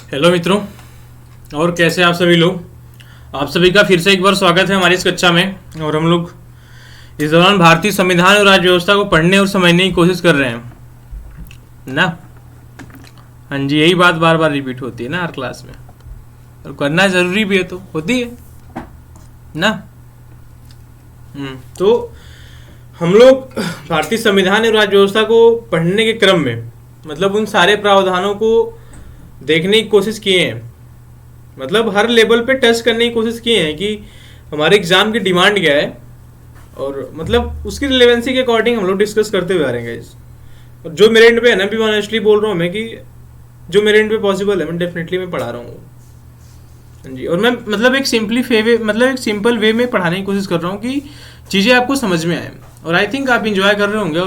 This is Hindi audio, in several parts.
हेलो मित्रों, और कैसे आप सभी लोग। आप सभी का फिर से एक बार स्वागत है हमारी इस कक्षा में। और हम लोग इस दौरान भारतीय संविधान और राज्य व्यवस्था को पढ़ने और समझने की कोशिश कर रहे हैं ना। हाँ जी, यही बात बार बार रिपीट होती है ना हर क्लास में, और करना जरूरी भी है, तो होती है ना। तो हम लोग भारतीय संविधान और राज्य व्यवस्था को पढ़ने के क्रम में मतलब उन सारे प्रावधानों को देखने की कोशिश किए हैं। मतलब हर लेवल पे टच करने की कोशिश किए हैं कि हमारे एग्जाम की डिमांड क्या है, और मतलब उसकी रिलेवेंसी के अकॉर्डिंग हम लोग डिस्कस करते हुए आ रहे हैं गाइस। और जो मेरे एंड पे है ना, भी ऑनेस्टली बोल रहा हूँ मैं कि जो मेरे एंड पे पॉसिबल है मैं डेफिनेटली मैं पढ़ा रहा हूँ। हाँ जी, और मैं मतलब एक सिंपल वे में पढ़ाने की कोशिश कर रहा हूँ कि चीज़ें आपको समझ में आए। और आई थिंक आप इंजॉय कर रहे होंगे,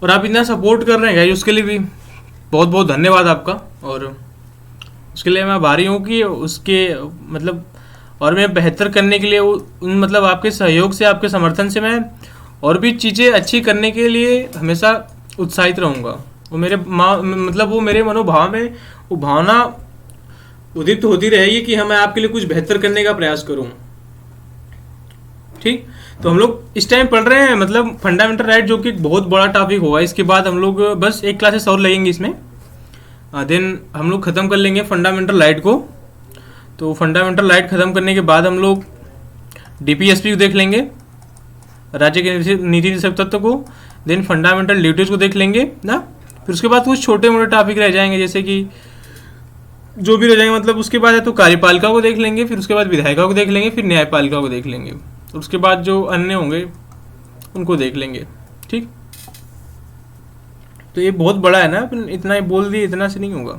और आप इतना सपोर्ट कर रहे हैं गाइस, उसके लिए भी बहुत बहुत धन्यवाद आपका। और उसके लिए मैं आभारी हूँ कि उसके मतलब और मैं बेहतर करने के लिए उन मतलब आपके सहयोग से, आपके समर्थन से मैं और भी चीज़ें अच्छी करने के लिए हमेशा उत्साहित रहूँगा। वो मेरे मतलब वो मेरे मनोभाव में वो भावना उदित होती रहेगी कि हाँ, मैं आपके लिए कुछ बेहतर करने का प्रयास करूँ। ठीक, तो हम लोग इस टाइम पढ़ रहे हैं मतलब फंडामेंटल राइट, जो कि एक बहुत बड़ा टॉपिक होगा। इसके बाद हम लोग बस एक क्लासेस और लगेंगे इसमें, देन हम लोग ख़त्म कर लेंगे फंडामेंटल राइट को। तो फंडामेंटल राइट ख़त्म करने के बाद हम लोग डीपीएसपी को देख लेंगे, राज्य के नीति निषेध तत्व को। देन फंडामेंटल ड्यूटीज़ को देख लेंगे ना। फिर उसके बाद कुछ छोटे मोटे टॉपिक रह जाएंगे, जैसे कि जो भी रह जाएंगे मतलब उसके बाद है तो कार्यपालिका को देख लेंगे, फिर उसके बाद विधायिका को देख लेंगे, फिर न्यायपालिका को देख लेंगे, और उसके बाद जो अन्य होंगे उनको देख लेंगे। ठीक, तो ये बहुत बड़ा है ना, इतना ही बोल दिए इतना से नहीं होगा,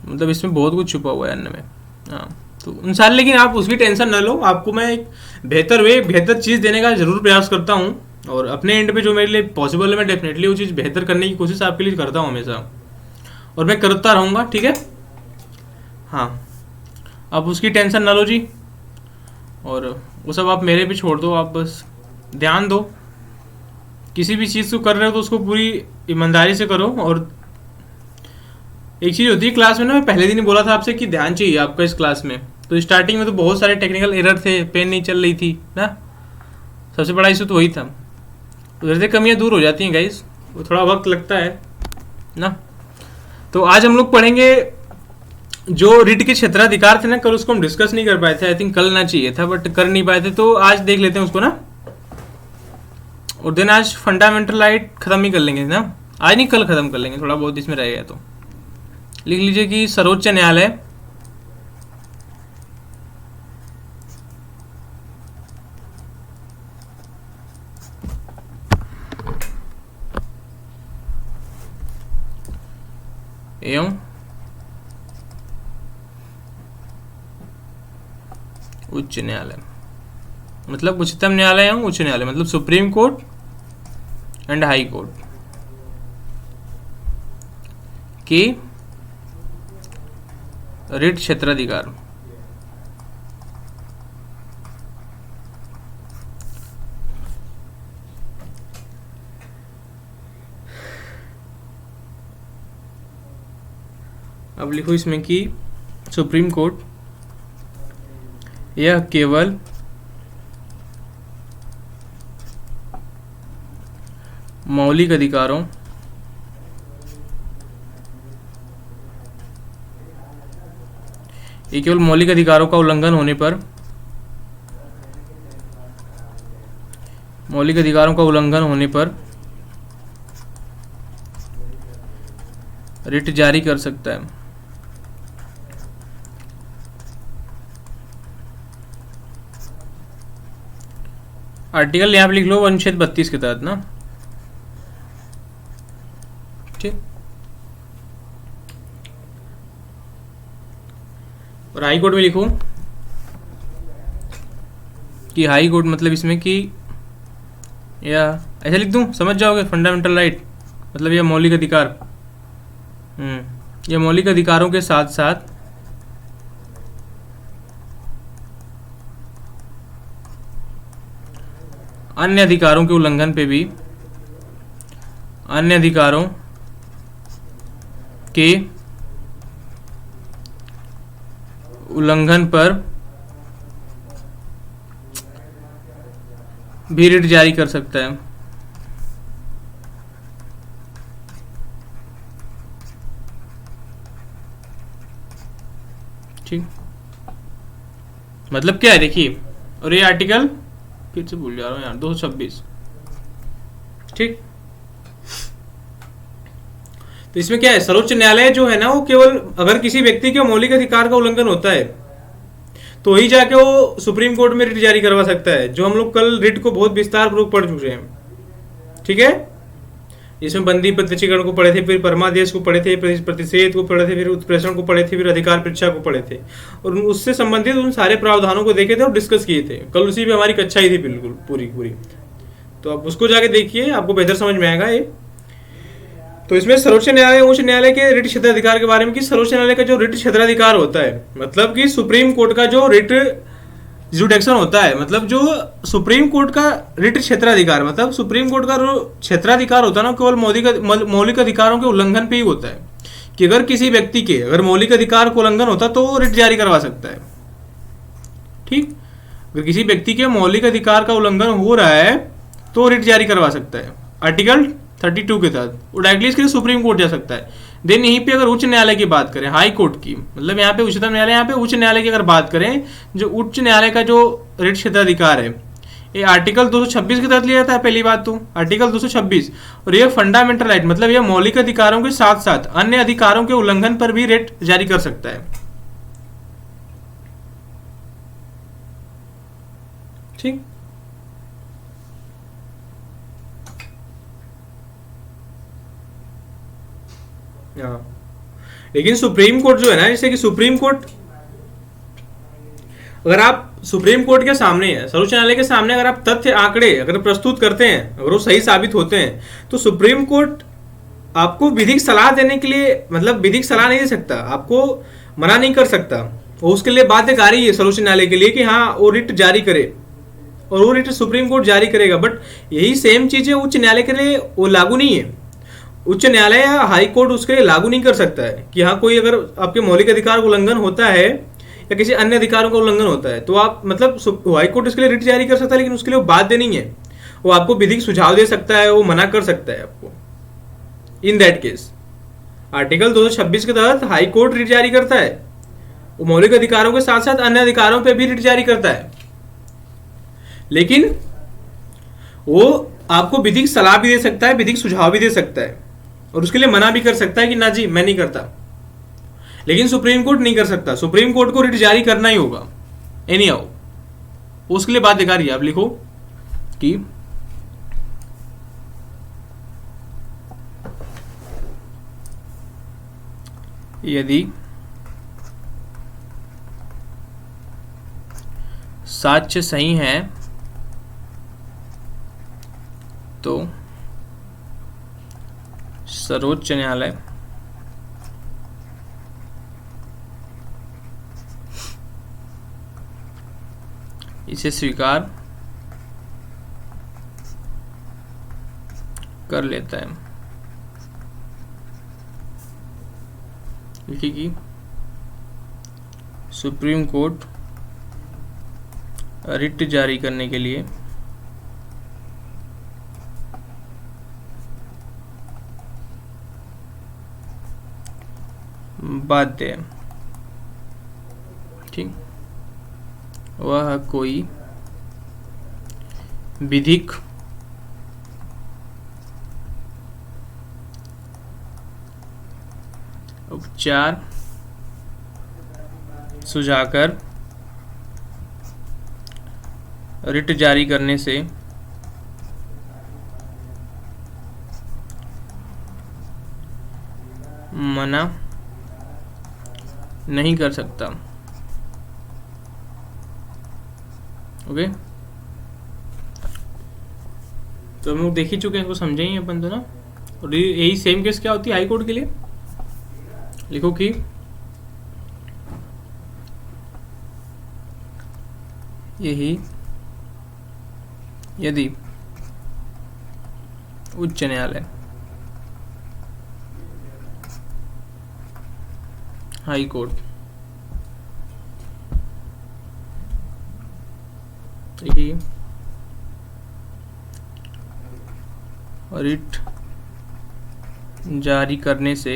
मतलब इसमें बहुत कुछ छुपा हुआ है अन्य में। हाँ, तो उन सारे, लेकिन आप उसकी टेंशन न लो, आपको मैं एक बेहतर चीज़ देने का ज़रूर प्रयास करता हूँ। और अपने एंड पे जो मेरे लिए पॉसिबल है मैं डेफिनेटली वो चीज़ बेहतर करने की कोशिश आपके लिए करता हूँ हमेशा, और मैं करता रहूँगा। ठीक है, हाँ, आप उसकी टेंशन ना लो जी, और वो सब आप मेरे पे छोड़ दो। आप बस ध्यान दो, किसी भी चीज़ को कर रहे हो तो उसको पूरी ईमानदारी से करो। और एक चीज़ होती है क्लास में ना, मैं पहले दिन ही बोला था आपसे कि ध्यान चाहिए आपका इस क्लास में। तो स्टार्टिंग में तो बहुत सारे टेक्निकल एरर थे, पेन नहीं चल रही थी ना, सबसे बड़ा इशू तो वही था। उधर से कमियाँ दूर हो जाती हैं गाइस, वो थोड़ा वक्त लगता है ना। तो आज हम लोग पढ़ेंगे जो रिट के क्षेत्राधिकार थे ना, कल उसको हम डिस्कस नहीं कर पाए थे। आई थिंक कल ना चाहिए था, बट कर नहीं पाए थे, तो आज देख लेते हैं उसको ना। और देन आज फंडामेंटल राइट खत्म ही कर लेंगे ना, आज नहीं कल खत्म कर लेंगे, थोड़ा बहुत इसमें रहेगा। तो लिख लीजिए कि सर्वोच्च न्यायालय एवं उच्च न्यायालय, मतलब उच्चतम न्यायालय एवं उच्च न्यायालय, मतलब supreme court and high court की रिट क्षेत्राधिकार। अब लिखो इसमें कि सुप्रीम कोर्ट यह केवल मौलिक अधिकारों का उल्लंघन होने पर रिट जारी कर सकता है। आर्टिकल यहाँ पे लिख लो अनुच्छेद 32 के तहत ना। ठीक, और हाई कोर्ट में लिखो कि हाई कोर्ट मतलब इसमें कि या ऐसे लिख दूं, समझ जाओगे। फंडामेंटल राइट मतलब यह मौलिक अधिकार, यह मौलिक अधिकारों के साथ साथ अन्य अधिकारों के उल्लंघन पे भी, अन्य अधिकारों के उल्लंघन पर भी रिट जारी कर सकता है। ठीक, मतलब क्या है देखिए, और ये आर्टिकल फिर से भूल जा रहा हूँ यार, 226। ठीक, तो इसमें क्या है, सर्वोच्च न्यायालय जो है ना वो केवल अगर किसी व्यक्ति के मौलिक अधिकार का उल्लंघन होता है तो ही जाके वो सुप्रीम कोर्ट में रिट जारी करवा सकता है, जो हम लोग कल रिट को बहुत विस्तार पूर्वक पढ़ चुके हैं। ठीक है, इसमें बंदी प्रत्यक्षीकरण को पढ़े थे, फिर परमादेश को पढ़े थे, प्रतिषेध को पढ़े थे, फिर उत्प्रेषण को पढ़े थे, फिर अधिकार परीक्षा को पढ़े थे, और उससे संबंधित उन सारे प्रावधानों को देखे थे और डिस्कस किए थे। कल उसी पे हमारी कक्षा ही थी बिल्कुल पूरी पूरी, तो आप उसको जाके देखिए, आपको बेहतर समझ में आएगा ये। तो इसमें सर्वोच्च न्यायालय उच्च न्यायालय के रिट क्षेत्राधिकार के बारे में कि सर्वोच्च न्यायालय का जो रिट क्षेत्राधिकार होता है, मतलब कि सुप्रीम कोर्ट का जो रिट जुडिक्शन होता है, मतलब जो सुप्रीम कोर्ट का रिट क्षेत्राधिकार, मतलब सुप्रीम कोर्ट का जो क्षेत्राधिकार होता है ना, केवल मौलिक अधिकारों के उल्लंघन पे ही होता है, कि अगर किसी व्यक्ति के अगर मौलिक अधिकार को उल्लंघन होता तो वो रिट जारी करवा सकता है। ठीक, अगर किसी व्यक्ति के मौलिक अधिकार का उल्लंघन हो रहा है तो रिट जारी करवा सकता है आर्टिकल 32 के तहत, वो डायरेक्टली इसके लिए सुप्रीम कोर्ट जा सकता है। देन यहीं पे अगर उच्च न्यायालय की बात करें, हाई कोर्ट की, मतलब यहाँ पे उच्चतम न्यायालय, यहाँ पे उच्च न्यायालय की अगर बात करें, जो उच्च न्यायालय का जो रिट क्षेत्राधिकार है ये आर्टिकल 226 के तहत लिया जाता है। पहली बात तो आर्टिकल 226, और ये फंडामेंटल राइट, मतलब ये मौलिक अधिकारों के साथ साथ अन्य अधिकारों के उल्लंघन पर भी रिट जारी कर सकता है। ठीक, लेकिन सुप्रीम कोर्ट जो है ना, जैसे कि सुप्रीम कोर्ट, अगर आप सुप्रीम कोर्ट के सामने है, सर्वोच्च न्यायालय के सामने अगर आप तथ्य आंकड़े अगर प्रस्तुत करते हैं, अगर वो सही साबित होते हैं, तो सुप्रीम कोर्ट आपको विधिक सलाह देने के लिए, मतलब विधिक सलाह नहीं दे सकता, आपको मना नहीं कर सकता, वो उसके लिए बाध्यकारी है सर्वोच्च न्यायालय के लिए कि हाँ वो रिट जारी करे, और वो रिट सुप्रीम कोर्ट जारी करेगा। बट यही सेम चीजें उच्च न्यायालय के लिए वो लागू नहीं है। उच्च न्यायालय या हाई कोर्ट उसके लिए लागू नहीं कर सकता है कि हाँ कोई अगर आपके मौलिक अधिकार का उल्लंघन होता है या किसी अन्य अधिकारों का उल्लंघन होता है तो आप, मतलब हाई कोर्ट उसके लिए रिट जारी कर सकता है, लेकिन उसके लिए वो बाध्य नहीं है, वो आपको विधिक सुझाव दे सकता है, वो मना कर सकता है आपको। इन दैट केस आर्टिकल 226 के तहत हाई कोर्ट रिट जारी करता है, वो मौलिक अधिकारों के साथ साथ अन्य अधिकारों पर भी रिट जारी करता है, लेकिन वो आपको विधिक सलाह भी दे सकता है, विधिक सुझाव भी दे सकता है, और उसके लिए मना भी कर सकता है कि ना जी मैं नहीं करता। लेकिन सुप्रीम कोर्ट नहीं कर सकता, सुप्रीम कोर्ट को रिट जारी करना ही होगा एनी हाउ, उसके लिए बाध्यकारी है। आप लिखो कि यदि साक्ष्य सही है तो सर्वोच्च न्यायालय इसे स्वीकार कर लेता है। लिखिए कि सुप्रीम कोर्ट रिट जारी करने के लिए बाध्य है। ठीक, वह कोई विधिक उपचार सुझाकर रिट जारी करने से मना नहीं कर सकता। ओके, तो हम लोग देख ही चुके हैं, इसको समझे ही अपन तो ना। और यही सेम केस क्या होती है हाई कोर्ट के लिए। लिखो कि यही यदि उच्च न्यायालय हाई कोर्ट भी रिट जारी करने से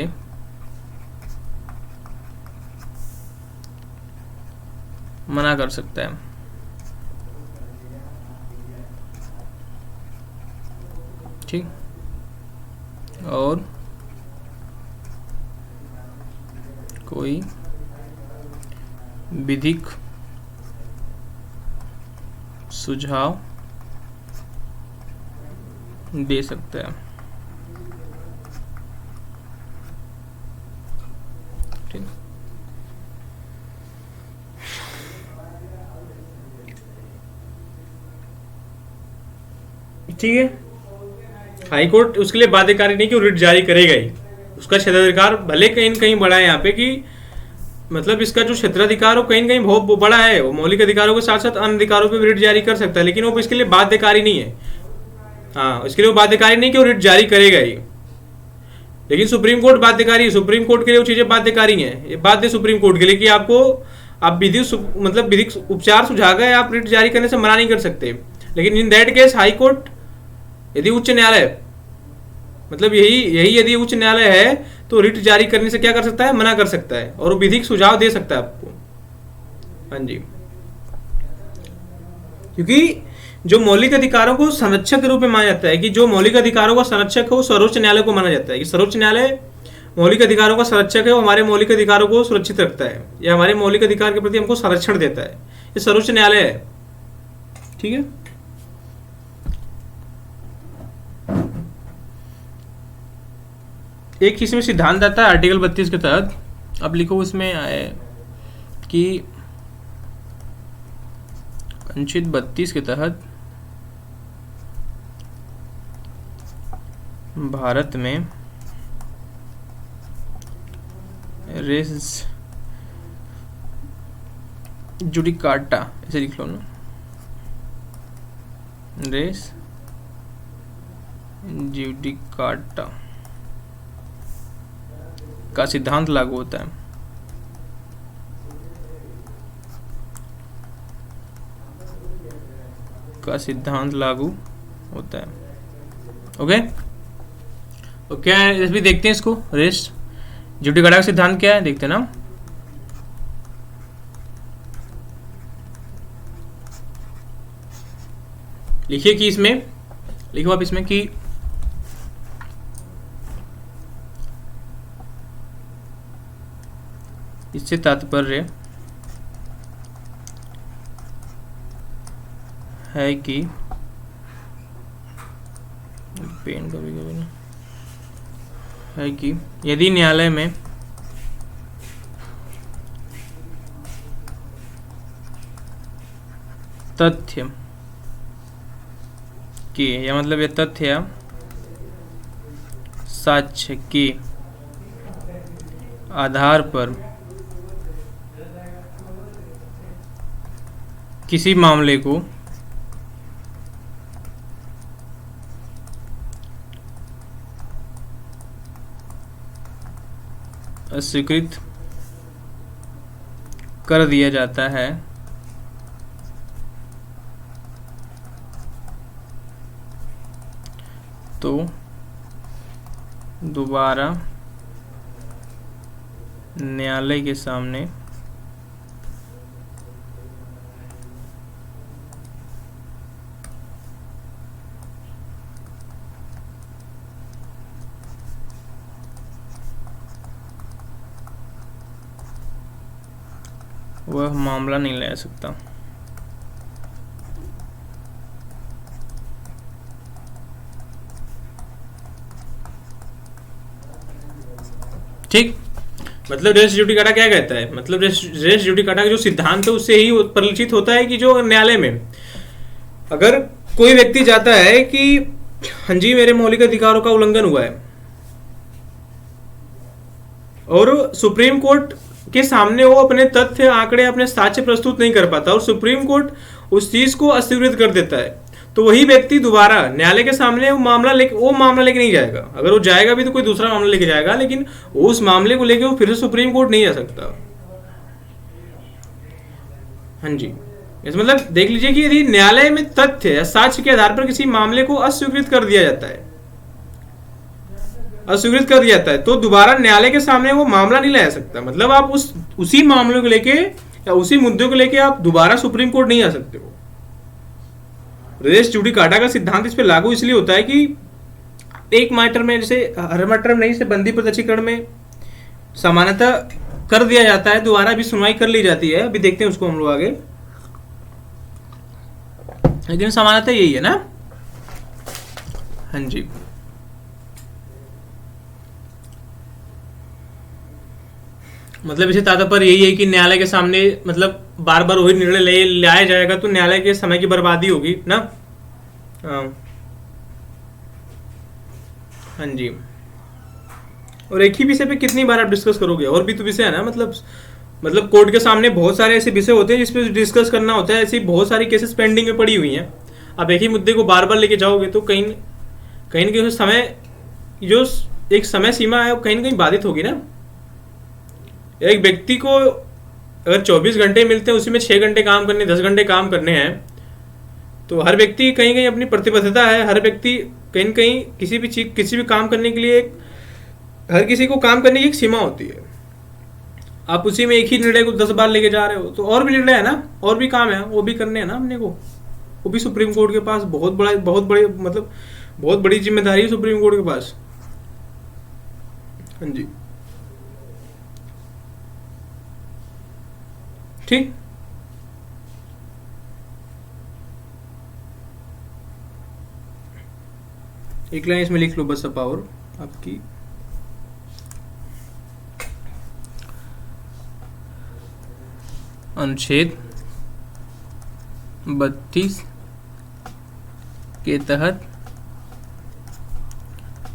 मना कर सकता है। ठीक, और कोई विधिक सुझाव दे सकता है। ठीक, ठीक है। हाई कोर्ट उसके लिए बाध्यकारी नहीं कि वो रिट जारी करेगा ही, उसका क्षेत्राधिकार भले कहीं न कहीं बड़ा है यहाँ पे, कि मतलब इसका जो क्षेत्राधिकार हो कहीं न कहीं बहुत बड़ा है, वो मौलिक अधिकारों के साथ साथ अन्य अधिकारों पे भी रिट जारी कर सकता है, लेकिन वो इसके लिए बाध्यकारी नहीं है। हाँ, इसके लिए वो बाध्यकारी नहीं कि वो रिट जारी करेगा ही। लेकिन सुप्रीम कोर्ट बाध्यकारी है, सुप्रीम कोर्ट के लिए वो चीजें बाध्यकारी हैं, ये बाध्य सुप्रीम कोर्ट के लिए कि आपको आप मतलब विधिक उपचार सुझा गए, आप रिट जारी करने से मना नहीं कर सकते। लेकिन in that case high court, यदि उच्च न्यायालय, मतलब यही यदि उच्च न्यायालय है तो रिट जारी करने से क्या कर सकता है, मना कर सकता है, और वो विधिक सुझाव दे सकता है आपको। हाँ जी, क्योंकि जो मौलिक अधिकारों को संरक्षक के रूप में माना जाता है, कि जो मौलिक अधिकारों का संरक्षक हो सर्वोच्च न्यायालय को माना जाता है, कि सर्वोच्च न्यायालय मौलिक अधिकारों का संरक्षक है, वो हमारे मौलिक अधिकारों को सुरक्षित रखता है, या हमारे मौलिक अधिकार के प्रति हमको संरक्षण देता है, ये सर्वोच्च न्यायालय है। ठीक है, एक इसमें सिद्धांत आता है आर्टिकल 32 के तहत, अब लिखो उसमें आए कि अनुच्छेद 32 के तहत भारत में रेस जुडिकाटा, ऐसे लिख लो ना, रेस जुडिकाटा का सिद्धांत लागू होता है। का सिद्धांत लागू होता है। ओके, तो क्या है, इस भी देखते हैं इसको, रेस जुडिकाटा का सिद्धांत क्या है देखते हैं ना। लिखिए कि इसमें, लिखो आप इसमें कि इससे तात्पर्य है कि पेन कभी कभी ना है कि यदि न्यायालय में तथ्य की, या मतलब ये तथ्य या साक्ष्य के आधार पर किसी मामले को अस्वीकृत कर दिया जाता है, तो दोबारा न्यायालय के सामने वह मामला नहीं ले सकता। ठीक, मतलब रेस जुडिकाटा क्या कहता है, मतलब रेस जुडिकाटा का जो सिद्धांत है उससे ही परिलक्षित होता है कि जो न्यायालय में अगर कोई व्यक्ति जाता है कि हाँ जी मेरे मौलिक अधिकारों का उल्लंघन हुआ है, और सुप्रीम कोर्ट के सामने वो अपने तथ्य आंकड़े अपने साक्ष्य प्रस्तुत नहीं कर पाता और सुप्रीम कोर्ट उस चीज को अस्वीकृत कर देता है, तो वही व्यक्ति दोबारा न्यायालय के सामने वो मामला लेके नहीं जाएगा। अगर वो जाएगा भी तो कोई दूसरा मामला लेके जाएगा, लेकिन उस मामले को लेके वो फिर से सुप्रीम कोर्ट नहीं जा सकता। हाँ जी, इस मतलब देख लीजिए कि यदि न्यायालय में तथ्य या साक्ष्य के आधार पर किसी मामले को अस्वीकृत कर दिया जाता है, अस्वीकृत कर दिया जाता है, तो दोबारा न्यायालय के सामने वो मामला नहीं लाया सकता। मतलब आप उसी मामले को लेके या उसी मुद्दे को लेके आप दोबारा सुप्रीम कोर्ट नहीं आ सकते हो। रेस जुडिकाटा का सिद्धांत इस पे लागू इसलिए होता है कि एक मैटर में, जैसे हर मैटर में नहीं, से बंदी प्रत्यक्षीकरण में समानता कर दिया जाता है, दोबारा भी सुनवाई कर ली जाती है। अभी देखते हैं उसको हम लोग आगे, लेकिन समानता यही है ना। हाँ जी, मतलब इसे तात्पर्य यही है कि न्यायालय के सामने मतलब बार बार वही निर्णय लाया जाएगा तो न्यायालय के समय की बर्बादी होगी ना। हाँ जी, और एक ही विषय पे कितनी बार आप डिस्कस करोगे, और भी तो विषय है ना। मतलब कोर्ट के सामने बहुत सारे ऐसे विषय होते हैं जिसपे डिस्कस करना होता है। ऐसी बहुत सारी केसेस पेंडिंग में पड़ी हुई हैं। आप एक ही मुद्दे को बार बार लेके जाओगे तो कहीं कहीं ना समय, जो एक समय सीमा है वो कहीं ना कहीं बाधित होगी ना। एक व्यक्ति को अगर 24 घंटे मिलते हैं, उसी में 6 घंटे काम करने, 10 घंटे काम करने हैं, तो हर व्यक्ति कहीं कहीं अपनी प्रतिबद्धता है। हर व्यक्ति कहीं कहीं किसी भी काम करने के लिए हर किसी को काम करने की एक सीमा होती है। आप उसी में एक ही निर्णय को 10 बार लेके जा रहे हो, तो और भी निर्णय है ना, और भी काम है, वो भी करने हैं ना अपने को। वो भी सुप्रीम कोर्ट के पास बहुत बड़ी जिम्मेदारी है सुप्रीम कोर्ट के पास। हाँ जी, ठीक। एक लाइन इसमें लिख लो बस, पावर आपकी। अनुच्छेद 32 के तहत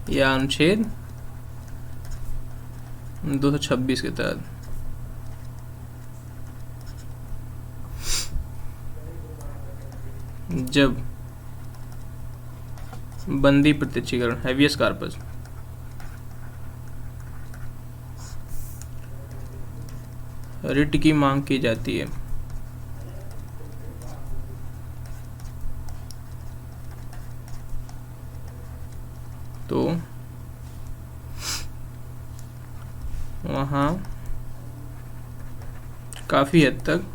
या अनुच्छेद 226 के तहत जब बंदी प्रत्यक्षीकरण हैवियस कॉर्पस रिट की मांग की जाती है, तो वहाँ काफ़ी हद तक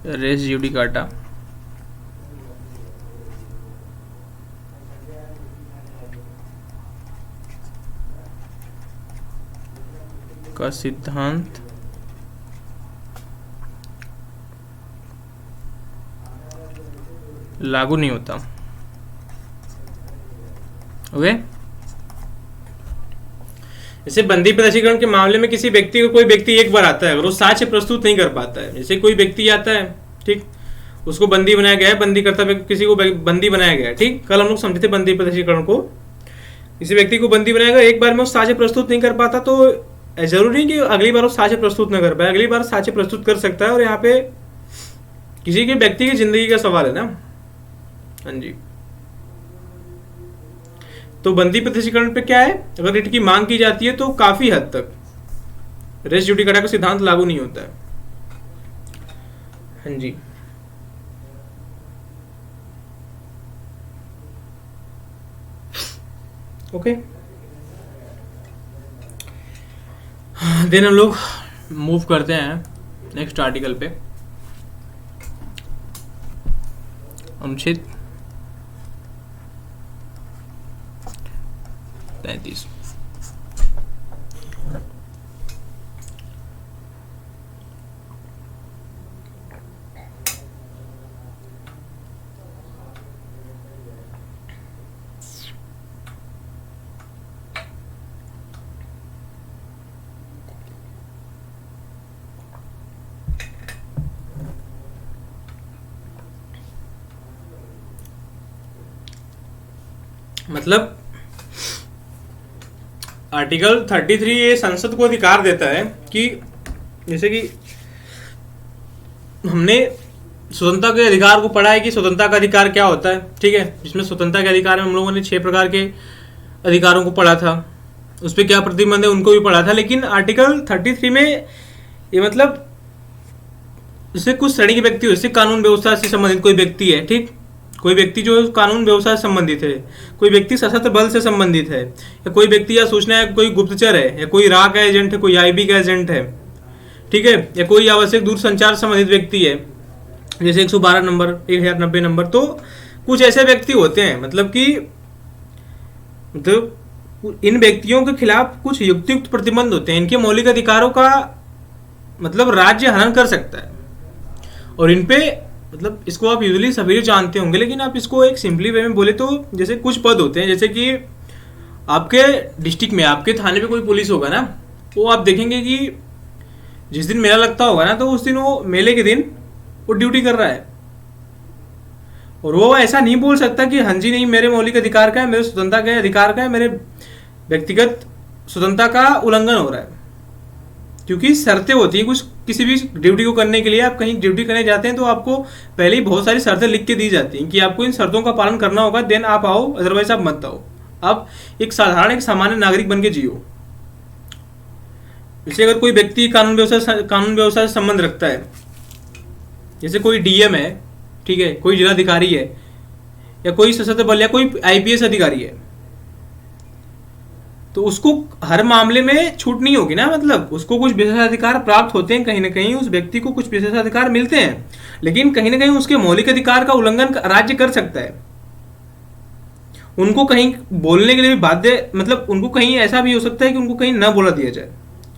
रेस जुडिकाटा का सिद्धांत लागू नहीं होता। ओके, जैसे बंदी प्रत्यक्षीकरण के मामले में किसी व्यक्ति को, कोई व्यक्ति एक बार आता है, अगर वो साक्ष्य प्रस्तुत नहीं कर पाता है, जैसे कोई व्यक्ति आता है, ठीक, उसको बंदी बनाया गया है, बंदी करता किसी को बंदी बनाया गया है, ठीक। कल हम लोग समझे थे बंदी प्रत्यक्षीकरण को, किसी व्यक्ति को बंदी बनाया गया, एक बार में वो साक्ष्य प्रस्तुत नहीं कर पाता, तो जरूरी नहीं कि अगली बार वो साक्ष्य प्रस्तुत न कर पाए, अगली बार साक्ष्य प्रस्तुत कर सकता है। और यहाँ पे किसी के व्यक्ति की जिंदगी का सवाल है ना। हाँ जी, तो बंदी प्रत्यक्षीकरण पे क्या है, अगर रिट की मांग की जाती है तो काफी हद तक रेस जुडिकाटा का सिद्धांत लागू नहीं होता है। हाँ जी, ओके। देन हम लोग मूव करते हैं नेक्स्ट आर्टिकल पे, अनुच्छेद 33। मतलब आर्टिकल 33 ये संसद को अधिकार देता है कि जैसे कि हमने स्वतंत्रता के अधिकार को पढ़ा है कि स्वतंत्रता का अधिकार क्या होता है, ठीक है। जिसमें स्वतंत्रता के अधिकार में हम लोगों ने 6 प्रकार के अधिकारों को पढ़ा था, उस पर क्या प्रतिबंध है उनको भी पढ़ा था। लेकिन आर्टिकल 33 में ये मतलब जैसे कुछ श्रेणी के व्यक्ति हो, जैसे कानून व्यवस्था से संबंधित कोई व्यक्ति है, ठीक, कोई व्यक्ति जो कानून व्यवस्था से संबंधित है, कोई व्यक्ति सशस्त्र बल से संबंधित है, या कोई व्यक्ति या सूचना है, कोई गुप्तचर है, या कोई रा का एजेंट है, कोई आईबी का एजेंट है, ठीक है, या कोई आवश्यक दूरसंचार से संबंधित व्यक्ति है, जैसे 112 नंबर, 1090 नंबर। तो कुछ ऐसे व्यक्ति होते हैं, मतलब कि इन व्यक्तियों के खिलाफ कुछ युक्तियुक्त प्रतिबंध होते हैं, इनके मौलिक अधिकारों का मतलब राज्य हनन कर सकता है, और इन पे मतलब इसको आप यूजुअली सभी जानते होंगे, लेकिन आप इसको एक सिंपली वे में बोले तो जैसे कुछ पद होते हैं, जैसे कि आपके डिस्ट्रिक्ट में, आपके थाने पे कोई पुलिस होगा ना, वो आप देखेंगे कि जिस दिन मेला लगता होगा ना, तो उस दिन वो मेले के दिन वो ड्यूटी कर रहा है, और वो ऐसा नहीं बोल सकता कि हाँ जी नहीं, मेरे मौलिक अधिकार का है, मेरे स्वतंत्रता के अधिकार का है, मेरे व्यक्तिगत स्वतंत्रता का उल्लंघन हो रहा है, क्योंकि शर्तें होती हैं कुछ, किसी भी ड्यूटी को करने के लिए। आप कहीं ड्यूटी करने जाते हैं तो आपको पहले ही बहुत सारी शर्तें लिख के दी जाती हैं कि आपको इन शर्तों का पालन करना होगा, देन आप आओ, अदरवाइज आप मत आओ। आप एक साधारण, एक सामान्य नागरिक बन के जियो। जैसे अगर कोई व्यक्ति कानून व्यवस्था से संबंध रखता है, जैसे कोई डीएम है, ठीक है, कोई जिलाधिकारी है, या कोई सशस्त्र बल, या कोई आईपीएस अधिकारी है, तो उसको हर मामले में छूट नहीं होगी ना, मतलब उसको कुछ विशेषाधिकार प्राप्त होते हैं, कहीं ना कहीं उस व्यक्ति को कुछ विशेषाधिकार मिलते हैं, लेकिन कहीं ना कहीं उसके मौलिक अधिकार का उल्लंघन राज्य कर सकता है। उनको कहीं बोलने के लिए भी बाध्य, मतलब उनको कहीं ऐसा भी हो सकता है कि उनको कहीं ना बोला दिया जाए,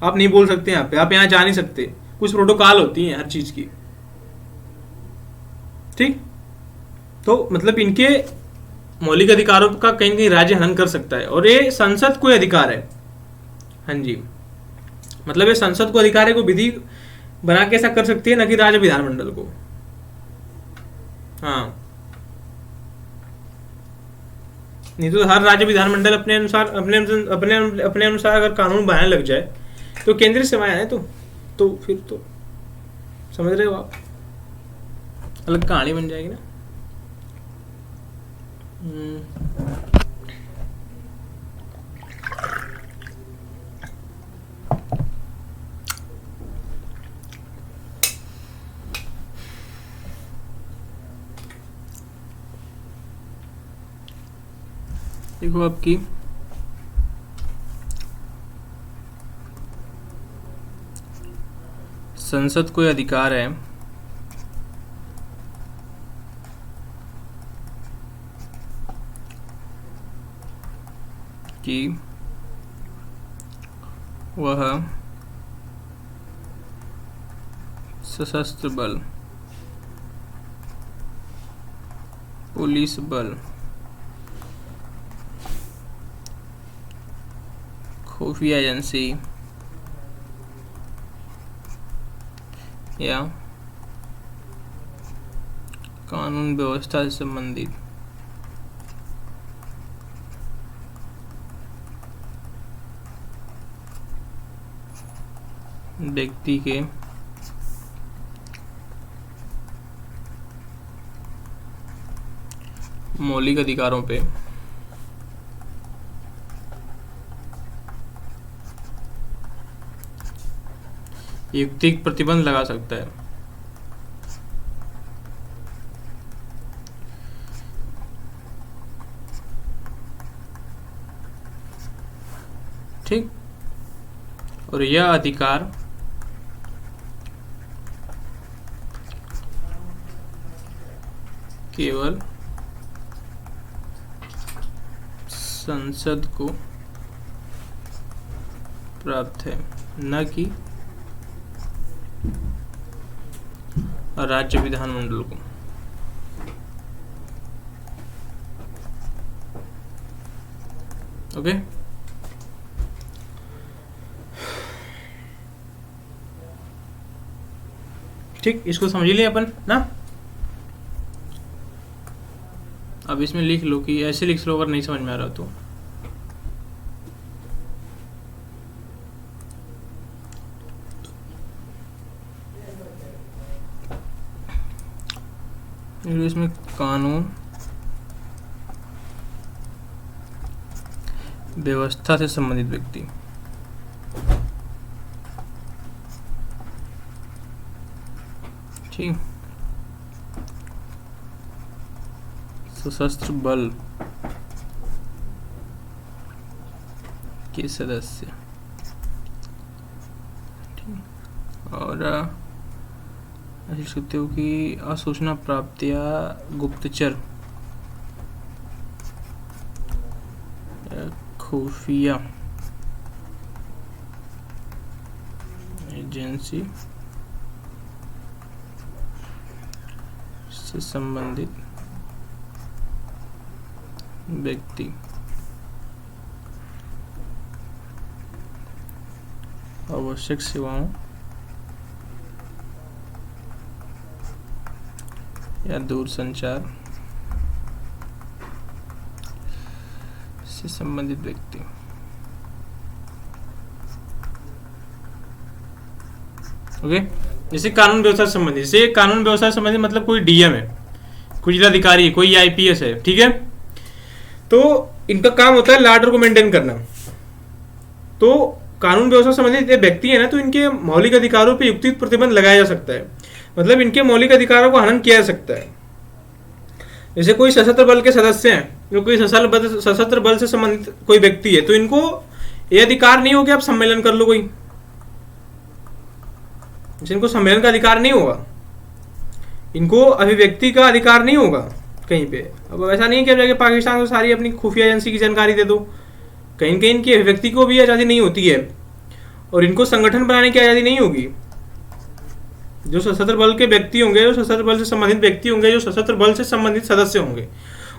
आप नहीं बोल सकते यहाँ पे, आप यहाँ जा नहीं सकते, कुछ प्रोटोकॉल होती है हर चीज की, ठीक। तो मतलब इनके मौलिक अधिकारों का कहीं कहीं राज्य हनन कर सकता है, और ये संसद को अधिकार है। हाँ जी, मतलब ये संसद को अधिकार है, को विधि बना के ऐसा कर सकती है, न कि राज्य विधानमंडल को। हाँ, नहीं तो हर राज्य विधानमंडल अपने अनुसार, अपने अनुसार अगर कानून बनाने लग जाए, तो केंद्रीय सेवाएं हैं, तो फिर तो समझ रहे हो आप, अलग कहानी बन जाएगी ना। देखो आपकी संसद को अधिकार है कि वह सशस्त्र बल, पुलिस बल, खुफिया एजेंसी या कानून व्यवस्था से संबंधित व्यक्ति के मौलिक अधिकारों पे युक्तिक प्रतिबंध लगा सकता है। ठीक, और यह अधिकार केवल संसद को प्राप्त है, न कि राज्य विधानमंडल को। ओके, ठीक, इसको समझ लिया अपन ना। अब इसमें लिख लो कि ऐसे लिख लो, अगर नहीं समझ में आ रहा तो। इसमें कानून व्यवस्था से संबंधित व्यक्ति, ठीक। सशस्त्र बल के सदस्य, ठीक। और सकते हो कि असूचना प्राप्त या गुप्तचर खुफिया एजेंसी से संबंधित व्यक्ति आवश्यक सेवाओं या दूरसंचार से संबंधित व्यक्ति। ओके, जैसे कानून व्यवस्था से संबंधित, जैसे कानून व्यवस्था से संबंधित मतलब कोई डीएम है, कोई जिलाधिकारी है, कोई आईपीएस है, ठीक है। तो इनका काम होता है लॉ ऑर्डर को मेंटेन करना। तो कानून व्यवस्था से संबंधित व्यक्ति है ना, तो इनके मौलिक अधिकारों पर युक्तियुक्त प्रतिबंध लगाया जा सकता है, मतलब इनके मौलिक अधिकारों का हनन किया जा सकता है। जैसे कोई सशस्त्र बल के सदस्य हैं, जो कोई सशस्त्र बल से संबंधित कोई व्यक्ति है, तो इनको ये अधिकार नहीं हो कि आप सम्मेलन कर लो कोई, इनको सम्मेलन का अधिकार नहीं होगा, इनको अभिव्यक्ति का अधिकार नहीं होगा कहीं पे। अब ऐसा नहीं है कि अब जाके पाकिस्तान को सारी अपनी खुफिया एजेंसी की जानकारी दे दो, कहीं कहीं इनकी अभिव्यक्ति को भी आज़ादी नहीं होती है, और इनको संगठन बनाने की आज़ादी नहीं होगी। जो सशस्त्र बल के व्यक्ति होंगे, जो सशस्त्र बल से संबंधित व्यक्ति होंगे, जो सशस्त्र बल से संबंधित सदस्य होंगे,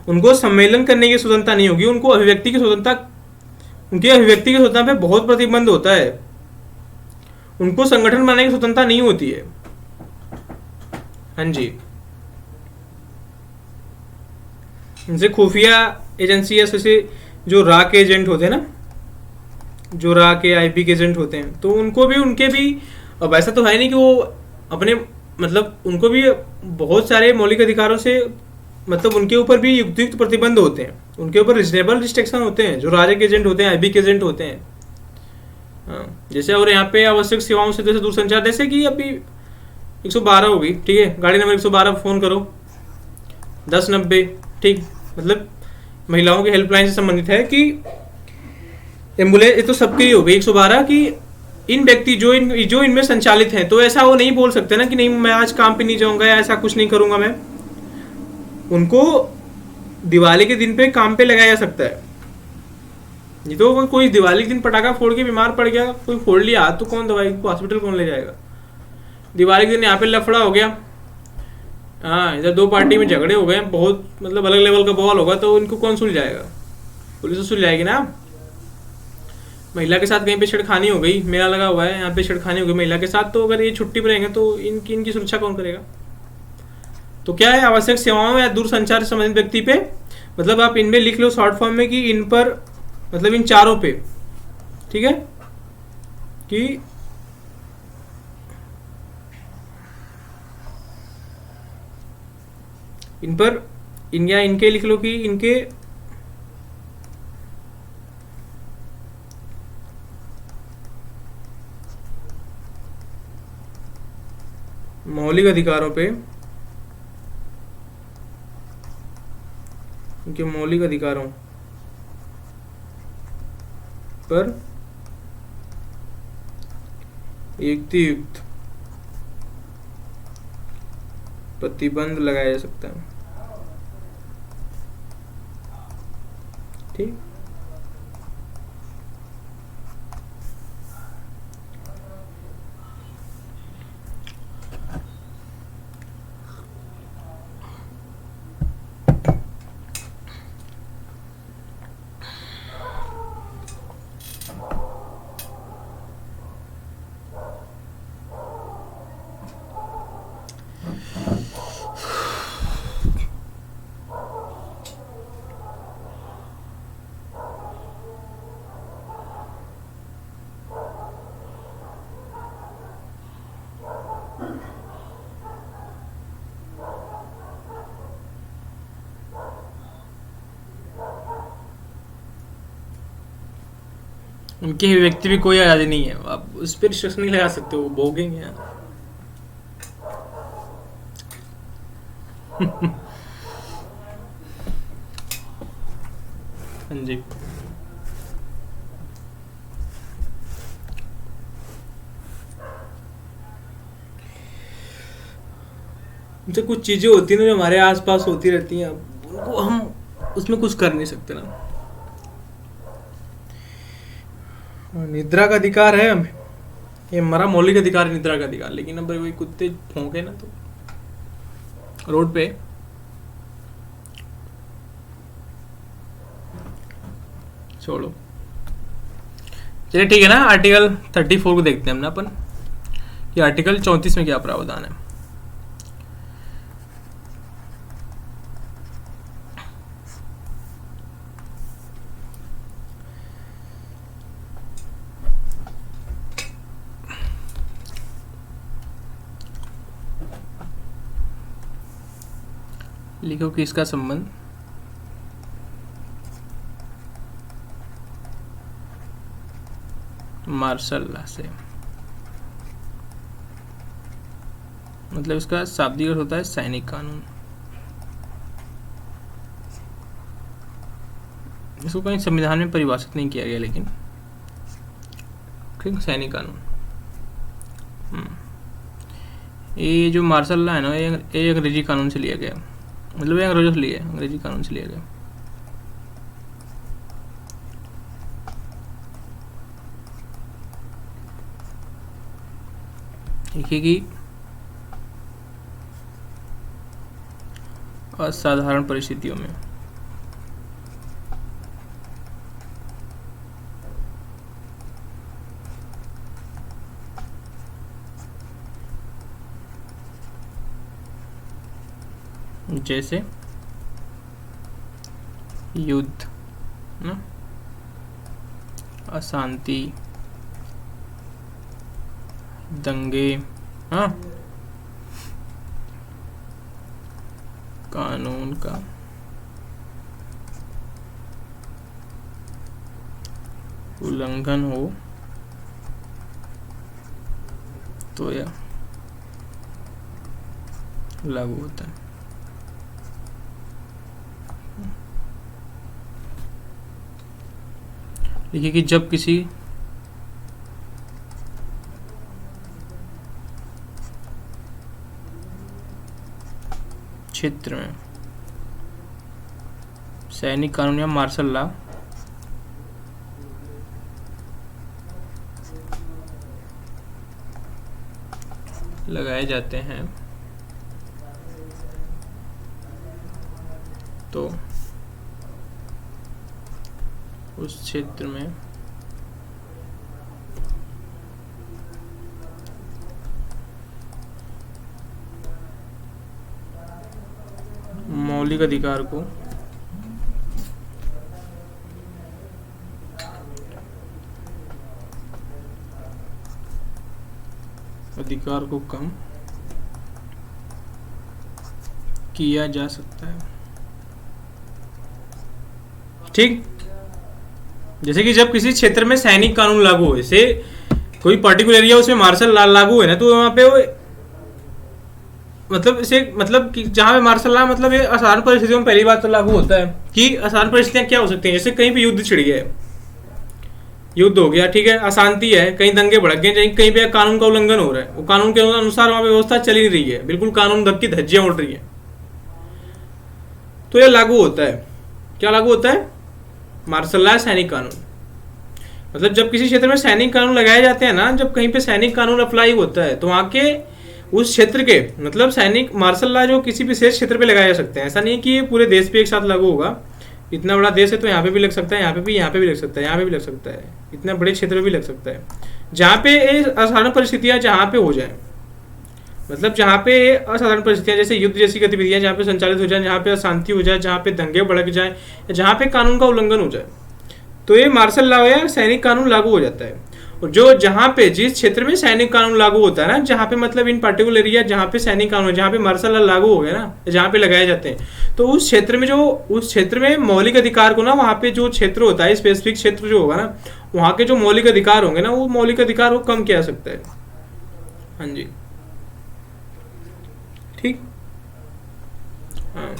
उनको सम्मेलन करने की स्वतंत्रता नहीं होगी, उनको अभिव्यक्ति की स्वतंत्रता, उनकी अभिव्यक्ति की स्वतंत्रता पे बहुत प्रतिबंध होता है, उनको संगठन बनाने की स्वतंत्रता नहीं होती है। हाँ जी, इनसे खुफिया एजेंसी जैसे जो रा के एजेंट होते हैं ना, जो रा के आईपी के एजेंट होते हैं, तो उनको भी, उनके भी, अब ऐसा तो है नहीं कि वो अपने, मतलब उनको भी बहुत सारे मौलिक अधिकारों से, मतलब उनके ऊपर भी युक्तियुक्त प्रतिबंध होते हैं, उनके ऊपर रिजनेबल रिस्ट्रिक्शन होते हैं, जो राजा के एजेंट होते हैं, आईबी के एजेंट होते हैं। हाँ, जैसे और यहाँ पे आवश्यक सेवाओं से जैसे दूरसंचार, जैसे कि अभी 112 होगी, ठीक है, गाड़ी नंबर 112 फोन करो, 1090, ठीक, मतलब महिलाओं की हेल्पलाइन से संबंधित है कि एम्बुलेंस, ये तो सबके ही हो गई 112 की इन व्यक्ति जो इनमें संचालित हैं। तो ऐसा वो नहीं बोल सकते ना कि नहीं मैं आज काम पे नहीं जाऊंगा या ऐसा कुछ नहीं करूंगा मैं, उनको दिवाली के दिन पे काम पे लगाया जा सकता है। नहीं तो कोई दिवाली के दिन पटाखा फोड़ के बीमार पड़ गया, कोई फोड़ लिया हाथ, तो कौन दवाई को हॉस्पिटल कौन ले जाएगा। दिवाली के दिन यहाँ पे लफड़ा हो गया, हाँ, इधर दो पार्टी में झगड़े हो गए, बहुत मतलब अलग लेवल का बवाल होगा, तो इनको कौन सुलझाएगा, पुलिस तो सुलझाएगी ना। महिला के साथ कहीं पे छेड़खानी हो गई, मेला लगा हुआ है, यहाँ पे छेड़खानी हो गई महिला के साथ, तो अगर ये छुट्टी पर रहेंगे तो इनकी सुरक्षा कौन करेगा। तो क्या है, आवश्यक सेवाओं या दूरसंचार से संबंधित व्यक्ति पे, मतलब आप इनमें लिख लो शॉर्ट फॉर्म में कि इन पर, मतलब इन चारों पे, ठीक है, कि इन पर, या इनके लिख लो कि इनके मौलिक अधिकारों पे, इनके मौलिक अधिकारों पर युक्तियुक्त प्रतिबंध लगाया जा सकता है, ठीक। उनकी व्यक्ति भी कोई आज़ादी नहीं है, आप उस पर रिस्ट्रिक्शन नहीं लगा सकते, वो भोगेंगे। हाँ जी। तो कुछ चीजें होती हैं ना जो हमारे आसपास होती रहती हैं, उनको हम उसमें कुछ कर नहीं सकते ना। निद्रा का अधिकार है हमें, ये हमारा मौलिक अधिकार है निद्रा का अधिकार, लेकिन अब वही कुत्ते भौंके ना तो रोड पे। छोड़ो, चलिए ठीक है ना। आर्टिकल 34 को देखते हैं हम ना अपन, कि आर्टिकल 34 में क्या प्रावधान है। लिखो कि इसका संबंध मार्शल लॉ से, मतलब इसका शाब्दिक अर्थ होता है सैनिक कानून। इसको कहीं संविधान में परिभाषित नहीं किया गया, लेकिन ठीक, सैनिक कानून। ये जो मार्शल लॉ है ना, ये अंग्रेजी कानून से लिया गया, मतलब ये अंग्रेजों से लिया, अंग्रेजी कानून से लिया गया। देखिए कि असाधारण परिस्थितियों में जैसे युद्ध ना, अशांति, दंगे, हाँ, कानून का उल्लंघन हो तो यह लागू होता है। देखिए कि जब किसी क्षेत्र में सैनिक कानून या मार्शल लॉ लगाए जाते हैं तो उस क्षेत्र में मौलिक अधिकार को कम किया जा सकता है। ठीक, जैसे कि जब किसी क्षेत्र में सैनिक कानून लागू हो, जैसे कोई पर्टिकुलर एरिया उसमें मार्शल लॉ लागू है ना, तो वहां पे वो मतलब इसे मतलब कि जहां पे मार्शल लॉ मतलब ये असाधारण परिस्थितियों में पहली बात तो लागू होता है कि असाधारण परिस्थितियां क्या हो सकती हैं। जैसे कहीं पे युद्ध छिड़ गया है, युद्ध हो गया, ठीक है, अशांति है, कहीं दंगे भड़क गए, कहीं पे कानून का उल्लंघन हो रहा है, वो कानून के अनुसार वहां व्यवस्था चल ही रही है, बिल्कुल कानून धक्की धज्जियां उड़ रही है, तो यह लागू होता है। क्या लागू होता है? मार्शल लॉ, सैनिक कानून। मतलब जब किसी क्षेत्र में सैनिक कानून लगाए जाते हैं ना, जब कहीं पे सैनिक कानून अप्लाई होता है तो वहां के उस क्षेत्र के मतलब सैनिक मार्शल लॉ जो किसी विशेष क्षेत्र पे लगाए जा सकते हैं। ऐसा नहीं है कि ये पूरे देश पे एक साथ लागू होगा। इतना बड़ा देश है तो यहाँ पे भी लग सकता है, यहाँ पे भी लग सकता है, यहाँ पे भी लग सकता है, इतने बड़े क्षेत्र में भी लग सकता है, जहाँ पे असाधारण परिस्थितियाँ जहाँ पे हो जाए, मतलब जहाँ पे असाधारण परिस्थितियाँ जैसे युद्ध जैसी गतिविधियाँ जहाँ पे संचालित हो जाए, जहाँ पे अशांति हो जाए, जहाँ पे दंगे भड़क जाए, जहाँ पे कानून का उल्लंघन हो जाए, तो ये मार्शल लॉ या सैनिक कानून लागू हो जाता है। और जो जहाँ पे जिस क्षेत्र में सैनिक कानून लागू होता है ना, जहाँ पे मतलब इन पर्टिकुलर एरिया जहाँ पे सैनिक कानून, जहाँ पे मार्शल लॉ लागू हो गया ना, जहाँ पे लगाए जाते हैं, तो उस क्षेत्र में उस क्षेत्र में मौलिक अधिकार को ना, वहाँ पे जो क्षेत्र होता है, स्पेसिफिक क्षेत्र जो होगा ना, वहाँ के जो मौलिक अधिकार होंगे ना, वो मौलिक अधिकार को कम किया जा सकता है। हाँ जी, ठीक। हाँ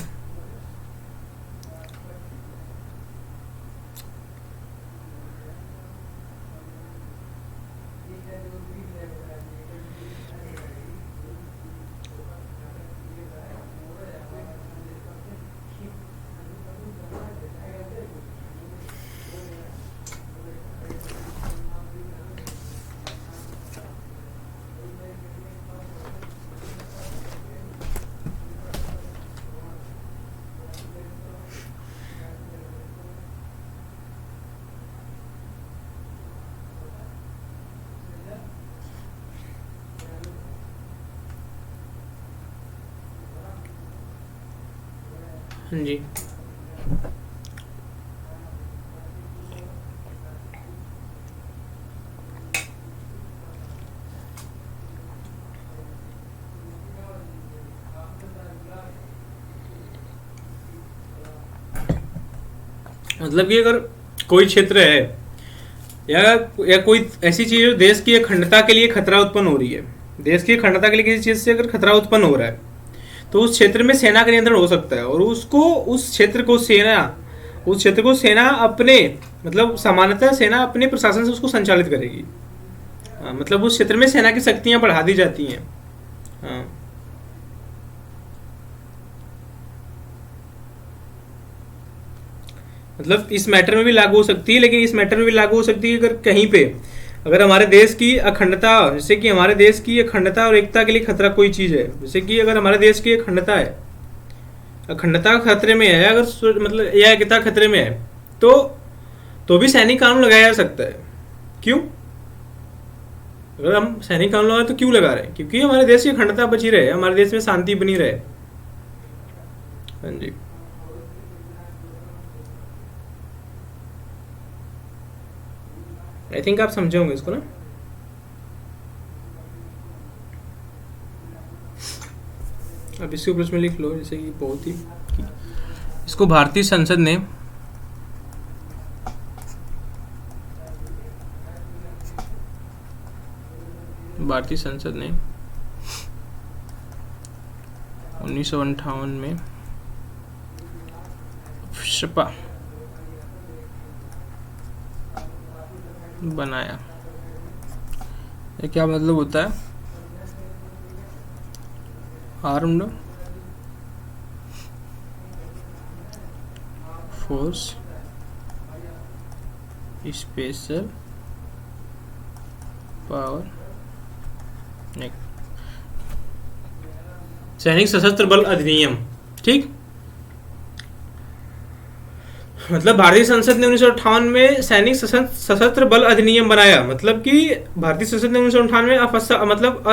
जी। मतलब कि अगर कोई क्षेत्र है या या कोई ऐसी चीज है देश की अखंडता के लिए खतरा उत्पन्न हो रही है, देश की अखंडता के लिए किसी चीज से अगर खतरा उत्पन्न हो रहा है तो उस क्षेत्र में सेना का नियंत्रण हो सकता है, और उसको उस क्षेत्र को सेना अपने मतलब सामान्यतः सेना अपने प्रशासन से उसको संचालित करेगी। हाँ, मतलब उस क्षेत्र में सेना की शक्तियां बढ़ा दी जाती हैं। हाँ मतलब इस मैटर में भी लागू हो सकती है, लेकिन इस मैटर में भी लागू हो सकती है अगर कहीं पे अगर हमारे देश की अखंडता, जैसे कि हमारे देश की अखंडता और एकता के लिए खतरा कोई चीज़ है, जैसे कि अगर हमारे देश की अखंडता है, अखंडता खतरे में है, अगर मतलब यह एकता खतरे में है तो भी सैनिक कानून लगाया जा सकता है। क्यों? अगर हम सैनिक कानून लगाए तो क्यों लगा रहे हैं? क्योंकि हमारे देश की अखंडता बची रहे, हमारे देश में शांति बनी रहे। हाँ जी। आई थिंक आप समझे होंगे इसको ना। अब इसके ऊपर में लिख लो, जैसे कि बहुत ही इसको भारतीय संसद ने भारतीय संसद ने 1958 में शपा बनाया। ये क्या मतलब होता है? Armed force special power act, सैनिक सशस्त्र बल अधिनियम। ठीक, मतलब भारतीय संसद ने 1958 में सैनिक सशस्त्र बल अधिनियम बनाया। मतलब कि भारतीय संसद ने 1958 में मतलब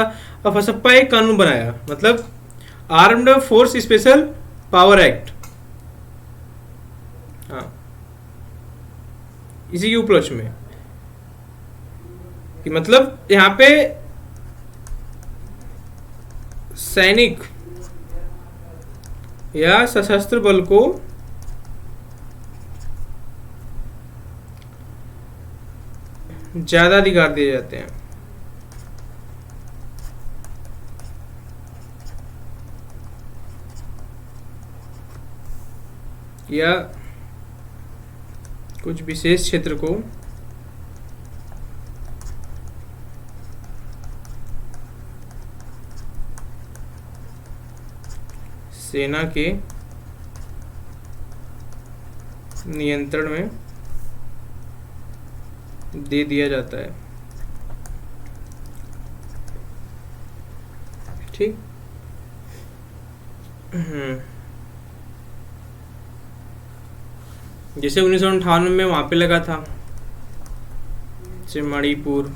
अफसप्पा एक कानून बनाया, मतलब armed force special power act. हाँ, इसी के उपलक्ष्य में कि मतलब यहाँ पे सैनिक या सशस्त्र बल को ज्यादा अधिकार दिए जाते हैं। या कुछ विशेष क्षेत्र को सेना के नियंत्रण में दे दिया जाता है। ठीक। जैसे 1958 में वहां पे लगा था, जैसे मणिपुर,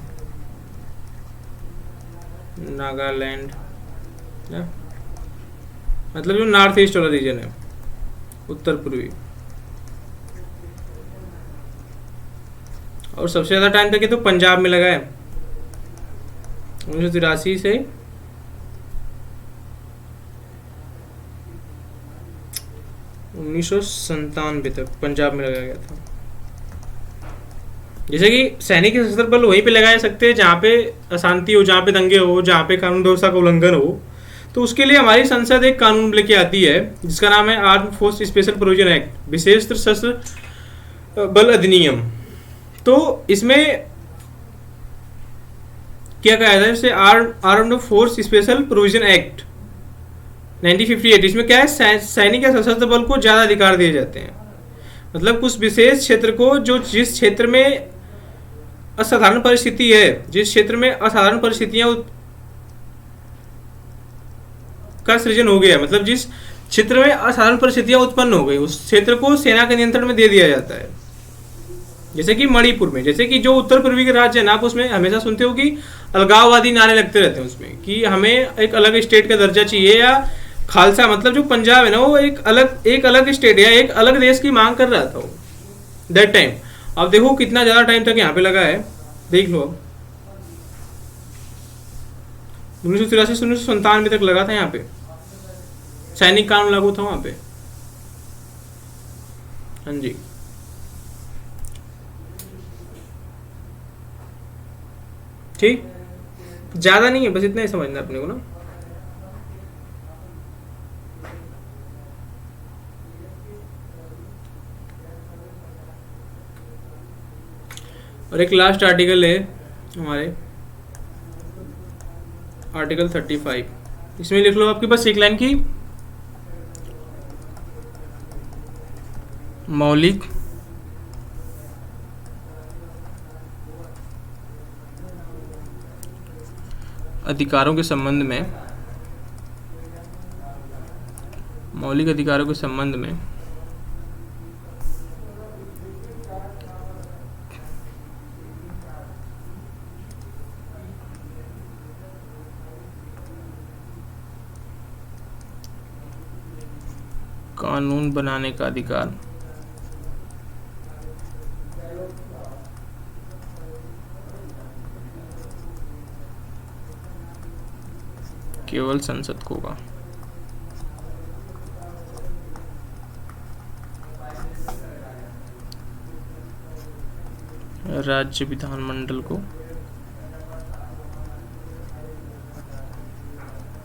नागालैंड, मतलब जो नॉर्थ ईस्ट वाला रीजन है, उत्तर पूर्वी। और सबसे ज़्यादा टाइम तक तो पंजाब में लगा है, 1983 से 1997 तक पंजाब में लगाया गया था। जैसे कि सैनिक सशस्त्र बल वहीं पे लगाए सकते हैं जहाँ पे अशांति हो, जहाँ पे दंगे हो, जहाँ पे कानून व्यवस्था का उल्लंघन हो, तो उसके लिए हमारी संसद एक कानून लेके आती है जिसका नाम है arm force special provision act, विशेष सशस्त्र बल अधिनियम। तो इसमें क्या कहा जाता है, इसे armed force special provision act 1958। इसमें क्या है, सैनिक या सशस्त्र बल को ज्यादा अधिकार दिए जाते हैं। मतलब कुछ विशेष क्षेत्र को, जो जिस क्षेत्र में असाधारण परिस्थिति है, जिस क्षेत्र में असाधारण परिस्थितियां का सृजन हो गया, मतलब जिस क्षेत्र में असाधारण परिस्थितियां उत्पन्न हो गई, उस क्षेत्र को सेना के नियंत्रण में दे दिया जाता है। जैसे कि मणिपुर में, जैसे कि जो उत्तर पूर्वी के राज्य है ना, आप उसमें हमेशा सुनते हो कि अलगाववादी नारे लगते रहते हैं उसमें कि हमें एक अलग स्टेट का दर्जा चाहिए, या खालसा, मतलब जो पंजाब है ना, वो एक अलग स्टेट या एक अलग देश की मांग कर रहा था वो दैट टाइम। अब देखो कितना ज्यादा टाइम तक यहाँ पे लगा है, देख लो। 1983 से 1997 तक लगा था यहाँ पे, सैनिक कानून लागू था वहां पे। हाँ जी, ठीक, ज्यादा नहीं है, बस इतना ही समझना अपने को ना। और एक लास्ट आर्टिकल है हमारे, आर्टिकल 35। इसमें लिख लो आपके पास एक लाइन की, मौलिक अधिकारों के संबंध में, मौलिक अधिकारों के संबंध में कानून बनाने का अधिकार केवल संसद को होगा। राज्य विधानमंडल को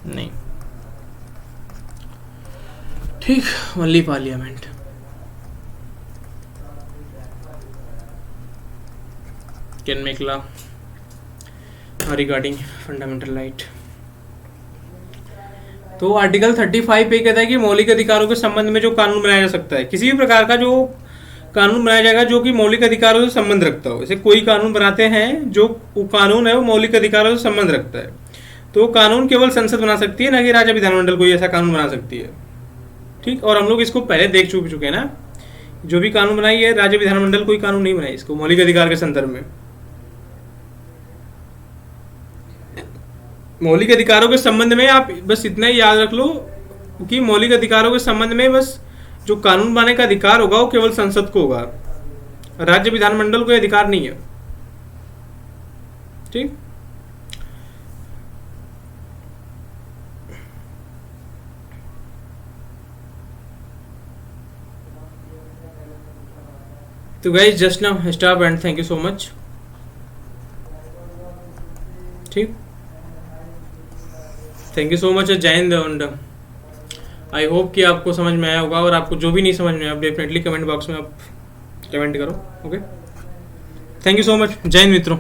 नहीं। ठीक, only parliament. Can make law regarding fundamental right. तो आर्टिकल 35 पे कहता है कि मौलिक अधिकारों के संबंध में जो कानून बनाया जा सकता है, किसी भी प्रकार का जो कानून बनाया जाएगा जो कि मौलिक अधिकारों से संबंध रखता हो। जैसे कोई कानून बनाते हैं, जो कानून है वो मौलिक अधिकारों से संबंध रखता है, तो कानून केवल संसद बना सकती है, ना कि राज्य विधानमंडल कोई ऐसा कानून बना सकती है। ठीक, और हम लोग इसको पहले देख चुके हैं ना, जो भी कानून बनाई है राज्य विधानमंडल कोई कानून नहीं बनाई इसको मौलिक अधिकार के संदर्भ में। मौलिक अधिकारों के संबंध में आप बस इतना ही याद रख लो कि मौलिक अधिकारों के संबंध में बस जो कानून बनाने का अधिकार होगा वो केवल संसद को होगा, राज्य विधानमंडल को अधिकार नहीं है। ठीक, तो guys just now stop and thank you so much. ठीक, थैंक यू सो मच, जय हिंद। एंड आई होप कि आपको समझ में आया होगा, और आपको जो भी नहीं समझ में आया आप डेफिनेटली कमेंट बॉक्स में आप कमेंट करो। Okay, thank you so much, जय हिंद मित्रों।